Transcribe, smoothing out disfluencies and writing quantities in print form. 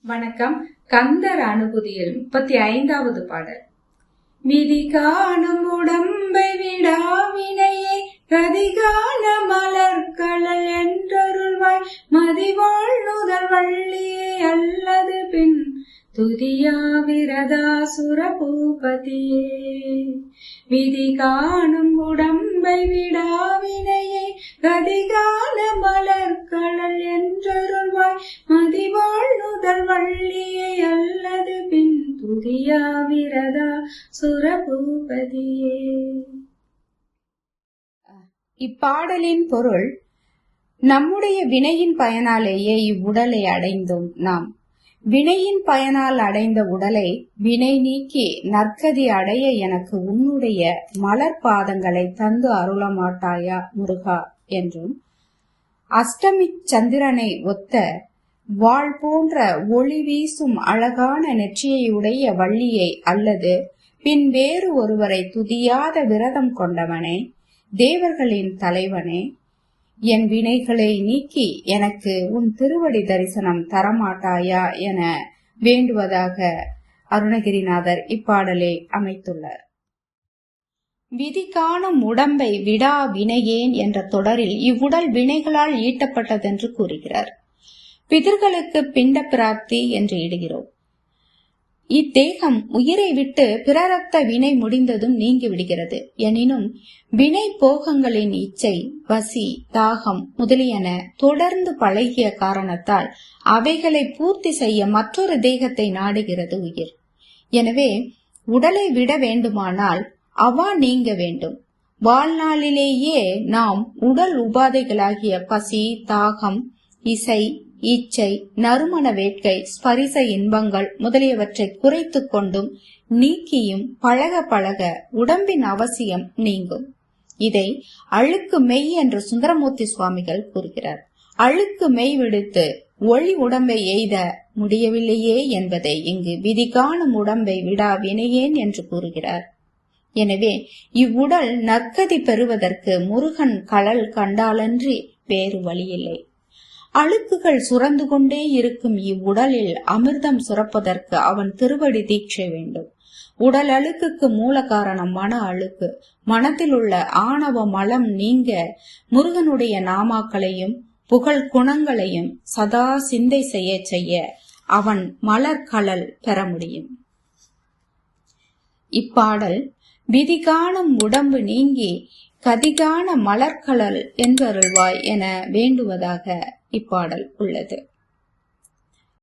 வணக்கம். கந்தர் அனுபூதியில் 35வது பாடல். விதி காணும் உடம்பை விடா வினையை கதிகான மலர்கழல் என்றருள்வாய் மதிவாழ் நுதல் வள்ளியே அல்லது பின் துதியா விரதாசுர பூபதியே. விதி காணும் உடம்பை விடா வினையை கதிகான மலர்கழல் என்றருள்வாய் மதிவாழ் நுதல் வள்ளியை அல்லது பின் துதியா விரதாசுர பூபதியே. இப்பாடலின் பொருள், நம்முடைய வினையின் பயனாலேயே இவ்வுடலை அடைந்தோம் நாம். வினையின் பயனால் அடைந்த உடலை வினை நீக்கி நற்கதி அடைய எனக்கு உன்னுடைய மலர் பாதங்களை தந்து அருளமாட்டாயா முருகா என்றும், அஷ்டமி சந்திரனை ஒத்த வாள் போன்ற ஒளி வீசும் அழகான நெற்றியையுடைய வள்ளியை அல்லது பின் வேறு ஒருவரை துதியாத விரதம் கொண்டவனே, தேவர்களின் தலைவனே, என் வினைகளை நீக்கி எனக்கு உன் திருவடி தரிசனம் தரமாட்டாயா என வேண்டுவதாக அருணகிரிநாதர் இப்பாடலை அமைத்துள்ளார். விதி காணும் உடம்பை விடா வினையேன் என்ற தொடரில் இவ்வுடல் வினைகளால் ஈட்டப்பட்டதென்று கூறுகிறார். பிதர்களுக்கு பிண்ட பிராப்தி என்று இடுகிறோம். இத்தேகம் உயிரை விட்டு பிறரத்த வினை முடிந்ததும் நீங்கி விடுகிறது. எனினும் வினை போகங்களின் இச்சை, பசி, தாகம் முதலியன தொடர்ந்து பழகிய காரணத்தால் அவைகளை பூர்த்தி செய்ய மற்றொரு தேகத்தை நாடுகிறது உயிர். எனவே உடலை விட வேண்டுமானால் அவா நீங்க வேண்டும். வாழ்நாளிலேயே நாம் உடல் உபாதைகளாகிய பசி, தாகம், இசை, இச்சை, நறுமண வேட்கை, ஸ்பரிச இன்பங்கள் முதலியவற்றை குறைத்து கொண்டும் நீக்கியும் பழக பழக உடம்பின் அவசியம் நீங்கும். இதை அழுக்கு மெய் என்று சுந்தரமூர்த்தி சுவாமிகள் கூறுகிறார். அழுக்கு மெய் விடுத்து ஒளி உடம்பை எய்த முடியவில்லையே என்பதை இங்கு விதி காணும் உடம்பை விடா வினையேன் என்று கூறுகிறார். எனவே இவ்வுடல் நற்கதி பெறுவதற்கு முருகன் கழல் கண்டாலன்றி வேறு வழியில்லை. அழுக்குகள் சுரந்து கொண்டே இருக்கும் இவ்வுடலில் அமிர்தம் சுரப்பதற்கு அவன் திருவடி தீட்சை வேண்டும். உடல் அழுக்குக்கு மூல காரணம் மன அழுக்கு. மனத்தில் உள்ள ஆணவ மலம் நீங்க முருகனுடைய நாமாக்களையும் புகழ் குணங்களையும் சதா சிந்தை செய்ய அவன் மலர் கழல் பெற முடியும். இப்பாடல் விதி காணும் உடம்பு நீங்கி கதிகான மலர்கழல் என்றருள்வாய் என வேண்டுவதாக இப்பாடல் உள்ளது.